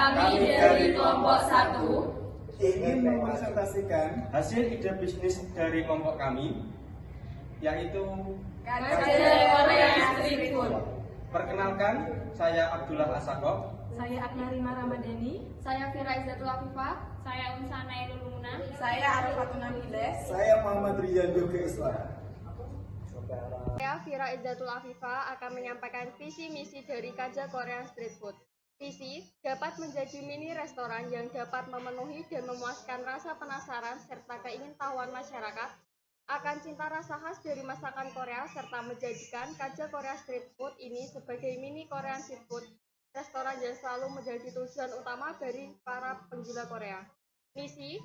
Kami dari kelompok 1 ingin mempresentasikan hasil ide bisnis dari kelompok kami, yaitu Kajal Korea Street Food. perkenalkan, saya Abdullah Asakok. Saya Akna Rima Ramadhani. Saya Fira Izzatul Afifah. Saya Unsana Nailul Muna. Saya Arifatun Nabiles. saya Muhammad Rian Yoga Islam. Saya Fira Izzatul Afifah akan menyampaikan visi misi dari Kajal Korea Street Food. Visi dapat menjadi mini restoran yang dapat memenuhi dan memuaskan rasa penasaran serta keingintahuan masyarakat akan cinta rasa khas dari masakan Korea serta menjadikan Kajal Korea Street Food ini sebagai mini Korean Street Food restoran yang selalu menjadi tujuan utama dari para penggila Korea. Misi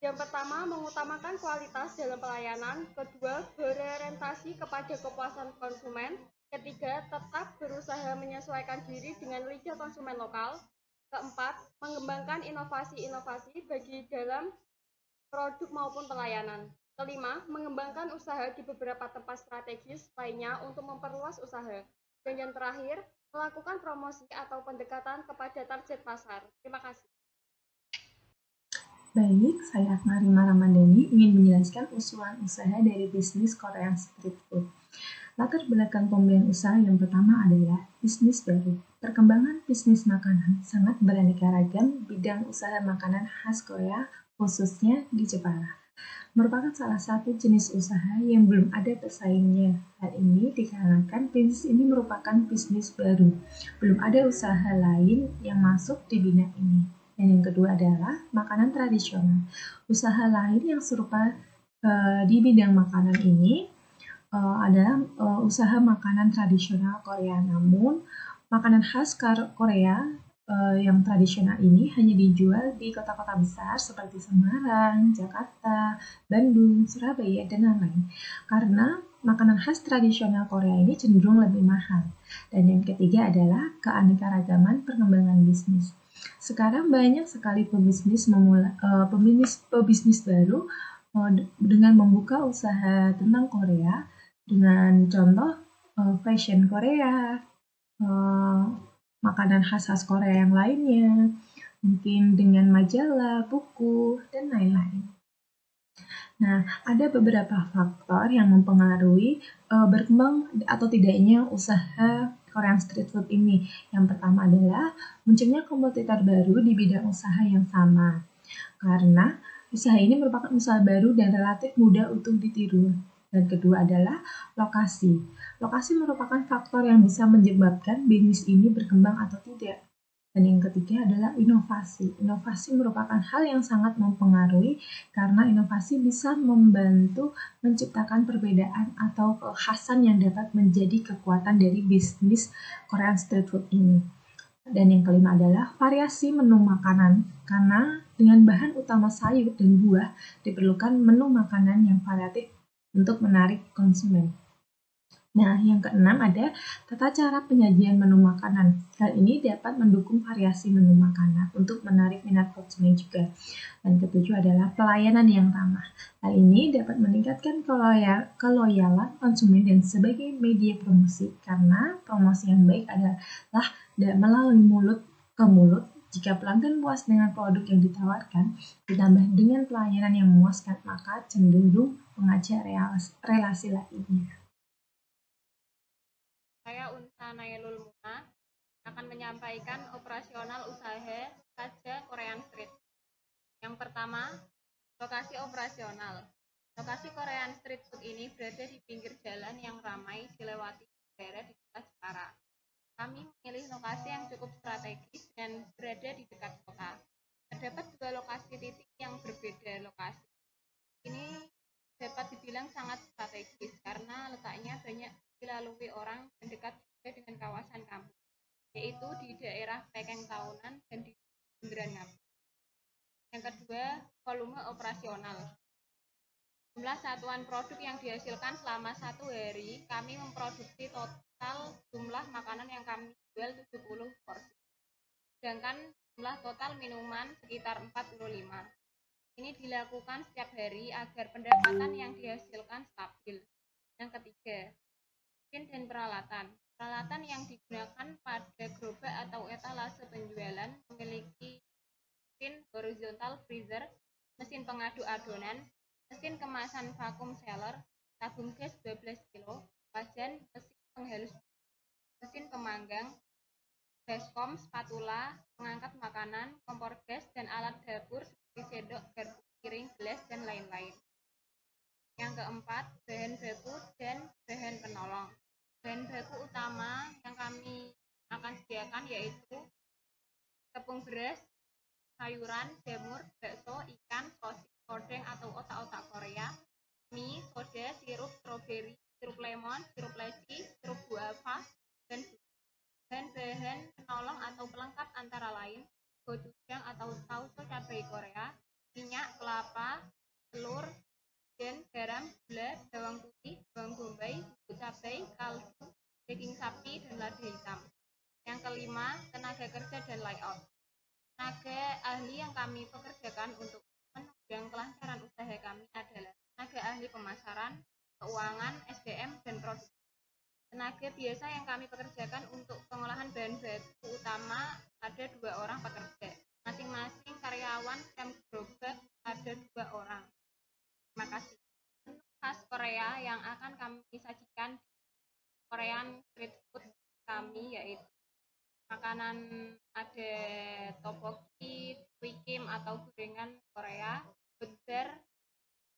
yang pertama, mengutamakan kualitas dalam pelayanan. Kedua, berorientasi kepada kepuasan konsumen. Ketiga, tetap berusaha menyesuaikan diri dengan liga konsumen lokal. Keempat, mengembangkan inovasi-inovasi bagi dalam produk maupun pelayanan. Kelima, mengembangkan usaha di beberapa tempat strategis lainnya untuk memperluas usaha. Dan yang terakhir, melakukan promosi atau pendekatan kepada target pasar. Terima kasih. Baik, saya Akna Rima Ramadhani ingin menjelaskan usulan usaha dari bisnis Korean Street Food. Latar belakang pembelian usaha yang pertama adalah bisnis baru. Perkembangan bisnis makanan sangat beraneka ragam bidang usaha makanan khas Korea, khususnya di Jepara. Merupakan salah satu jenis usaha yang belum ada pesaingnya. Hal ini dikarenakan bisnis ini merupakan bisnis baru. Belum ada usaha lain yang masuk di bidang ini. Dan yang kedua adalah makanan tradisional. Usaha lain yang serupa di bidang makanan ini adalah usaha makanan tradisional Korea. Namun, makanan khas Korea yang tradisional ini hanya dijual di kota-kota besar seperti Semarang, Jakarta, Bandung, Surabaya, dan lain-lain. Karena makanan khas tradisional Korea ini cenderung lebih mahal. Dan yang ketiga adalah keanekaragaman perkembangan bisnis. Sekarang banyak sekali pebisnis baru dengan membuka usaha tentang Korea dengan contoh fashion Korea, makanan khas Korea yang lainnya, mungkin dengan majalah, buku, dan lain-lain. Nah, ada beberapa faktor yang mempengaruhi berkembang atau tidaknya usaha Korean Street Food ini. Yang pertama adalah munculnya kompetitor baru di bidang usaha yang sama. Karena usaha ini merupakan usaha baru dan relatif mudah untuk ditiru. Dan kedua adalah lokasi. Lokasi merupakan faktor yang bisa menyebabkan bisnis ini berkembang atau tidak. Dan yang ketiga adalah inovasi. Inovasi merupakan hal yang sangat mempengaruhi karena inovasi bisa membantu menciptakan perbedaan atau kekhasan yang dapat menjadi kekuatan dari bisnis Korean Street Food ini. Dan yang kelima adalah variasi menu makanan. Karena dengan bahan utama sayur dan buah diperlukan menu makanan yang variatif untuk menarik konsumen. Nah, yang keenam ada tata cara penyajian menu makanan. Hal ini dapat mendukung variasi menu makanan untuk menarik minat konsumen juga. Dan ketujuh adalah pelayanan yang ramah. Hal ini dapat meningkatkan keloyalan konsumen dan sebagai media promosi. Karena promosi yang baik adalah melalui mulut ke mulut. Jika pelanggan puas dengan produk yang ditawarkan, ditambah dengan pelayanan yang memuaskan, maka cenderung mengajak relasi lainnya. Saya Unsana Nailul Muna akan menyampaikan operasional usaha Kajal Korean Street. Yang pertama, lokasi operasional. Lokasi Korean Street Food ini berada di pinggir jalan yang ramai dilewati daerah di kota Jepara. Kami memilih lokasi yang cukup strategis dan berada di dekat kota. Terdapat dua lokasi titik yang berbeda lokasi. Ini dapat dibilang sangat strategis karena letaknya banyak dilalui orang dan dekat juga dengan kawasan kampus, yaitu di daerah Pekeng Tahunan dan di Bundaran Ngabu. Yang kedua, volume operasional. Jumlah satuan produk yang dihasilkan selama 1 hari, kami memproduksi total jumlah makanan yang kami jual 70 porsi. Sedangkan jumlah total minuman sekitar 45. Ini dilakukan setiap hari agar pendapatan yang dihasilkan stabil. Yang ketiga, mesin dan peralatan. Peralatan yang digunakan pada gerobak atau etalase penjualan memiliki mesin horizontal freezer, mesin pengaduk adonan, mesin kemasan vakum sealer, tabung gas 12 kg, wajan, mesin penghalus, mesin pemanggang, baskom, spatula, pengangkat makanan, kompor gas, dan alat dapur seperti sendok, garpu, piring, gelas, dan lain-lain. Yang keempat, bahan baku dan bahan penolong. Bahan baku utama yang kami akan sediakan yaitu tepung beras, sayuran, jamur, bakso, ikan, sosis, kodeng atau otak-otak Korea, mie, soda, sirup stroberi, sirup lemon, sirup leci, sirup guava, dan bahan-bahan penolong atau pelengkap antara lain gochujang atau sauso cabai Korea, minyak, kelapa, telur, dan garam, gula, bawang putih, bawang bombay, bubuk cabai, kaldu, daging sapi, dan lada hitam. Yang kelima, tenaga kerja dan layout. Tenaga ahli yang kami pekerjakan untuk menunjang kelancaran usaha kami adalah tenaga ahli pemasaran, keuangan, SDM, dan produksi. Tenaga biasa yang kami pekerjakan untuk pengolahan bahan baku utama ada 2 orang pekerja. Masing-masing karyawan setiap gerobak ada 2 orang. Terima kasih. Menu khas Korea yang akan kami sajikan di Korean street food kami yaitu makanan ada tteokbokki, tteokbokki atau gorengan Korea, burger,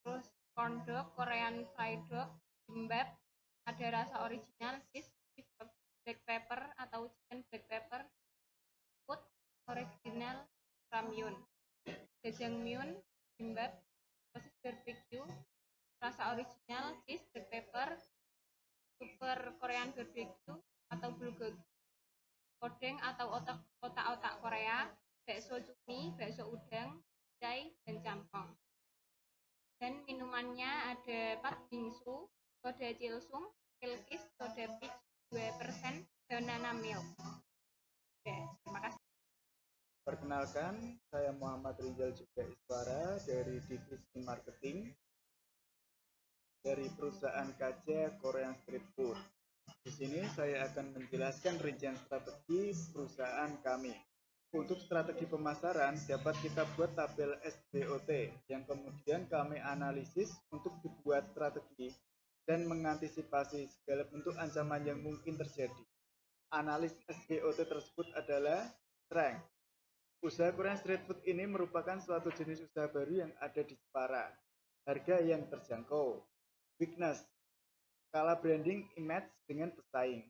terus corn dog, Korean fried dog, bibimbap, ada rasa original, cheese, black pepper atau chicken black pepper, food, original ramyun, jjajangmyeon, bibimbap, sosis barbecue, rasa original, cheese, black pepper, super Korean barbecue atau bulgogi, kodeng atau otak-otak Korea, bakso cumi, bakso udang, chai, dan campong. Dan minumannya ada pat bingsu, soda cilsung, kilkis, soda peach 2%, banana milk. Oke, terima kasih. Perkenalkan, saya Muhammad Rizal juga Iswara dari Divisi Marketing dari perusahaan KJ Korean Street Food. Di sini saya akan menjelaskan rincian strategi perusahaan kami. Untuk strategi pemasaran dapat kita buat tabel SBOT yang kemudian kami analisis untuk dibuat strategi dan mengantisipasi segala bentuk ancaman yang mungkin terjadi. Analis SBOT tersebut adalah strength. Usaha Korean Street Food ini merupakan suatu jenis usaha baru yang ada di Jepara. Harga yang terjangkau. Weakness. Skala branding image dengan pesaing.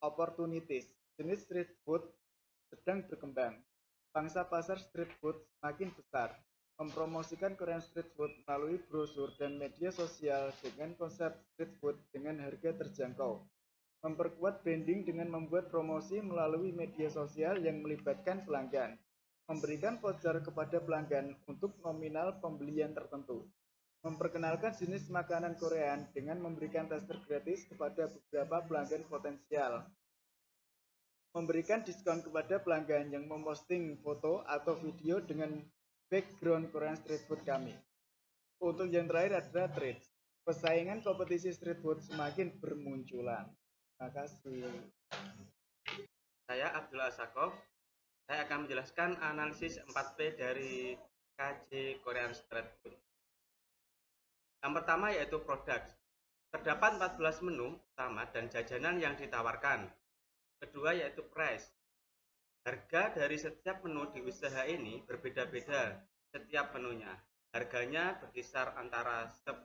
Opportunities. Jenis street food sedang berkembang. Pangsa pasar street food semakin besar. Mempromosikan Korean street food melalui brosur dan media sosial dengan konsep street food dengan harga terjangkau. Memperkuat branding dengan membuat promosi melalui media sosial yang melibatkan pelanggan. Memberikan voucher kepada pelanggan untuk nominal pembelian tertentu. Memperkenalkan jenis makanan Korean dengan memberikan tester gratis kepada beberapa pelanggan potensial. Memberikan diskon kepada pelanggan yang memposting foto atau video dengan background Korean street food kami. Untuk yang terakhir adalah trade. Persaingan kompetisi street food semakin bermunculan. Terima kasih. Saya Abdul Asakov. Saya akan menjelaskan analisis 4P dari KJ Korean Street Food. Yang pertama yaitu produk. Terdapat 14 menu utama dan jajanan yang ditawarkan. Kedua yaitu price. Harga dari setiap menu di usaha ini berbeda-beda setiap menunya. Harganya berkisar antara 10.000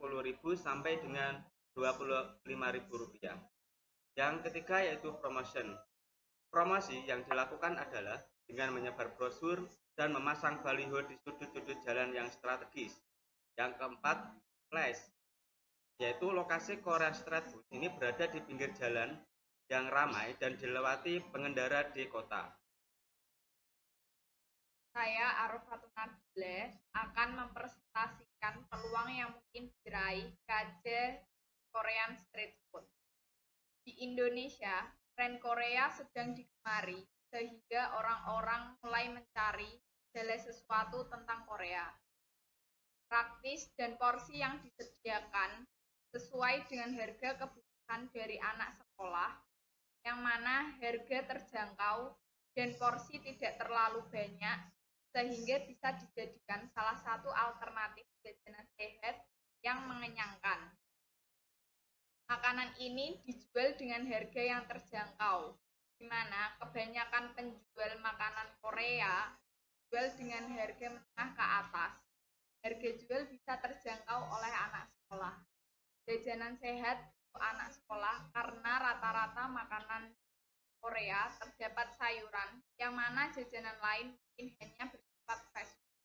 sampai dengan 25.000 rupiah. Yang ketiga yaitu promotion. Promosi yang dilakukan adalah dengan menyebar brosur dan memasang baliho di sudut-sudut jalan yang strategis. Yang keempat, flash, yaitu lokasi Korean Street Food ini berada di pinggir jalan yang ramai dan dilewati pengendara di kota. Saya Aruf Fatunabila akan mempresentasikan peluang yang mungkin diraih KJ Korean Street Food. Di Indonesia, tren Korea sedang digemari sehingga orang-orang mulai mencari segala sesuatu tentang Korea. Praktis dan porsi yang disediakan sesuai dengan harga kebutuhan dari anak sekolah yang mana harga terjangkau dan porsi tidak terlalu banyak, sehingga bisa dijadikan salah satu alternatif jajanan sehat yang mengenyangkan. Makanan ini dijual dengan harga yang terjangkau, di mana kebanyakan penjual makanan Korea jual dengan harga menengah ke atas. Harga jual bisa terjangkau oleh anak sekolah. Jajanan sehat untuk anak sekolah karena rata-rata makanan Korea terdapat sayuran, yang mana jajanan lain mungkin hanya bersifat fast food,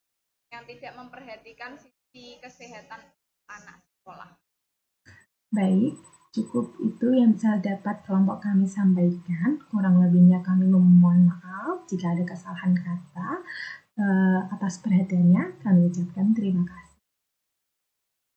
yang tidak memperhatikan sisi kesehatan anak sekolah. Baik, cukup itu yang bisa dapat kelompok kami sampaikan. Kurang lebihnya kami memohon maaf jika ada kesalahan kata. Atas perhatiannya kami ucapkan terima kasih.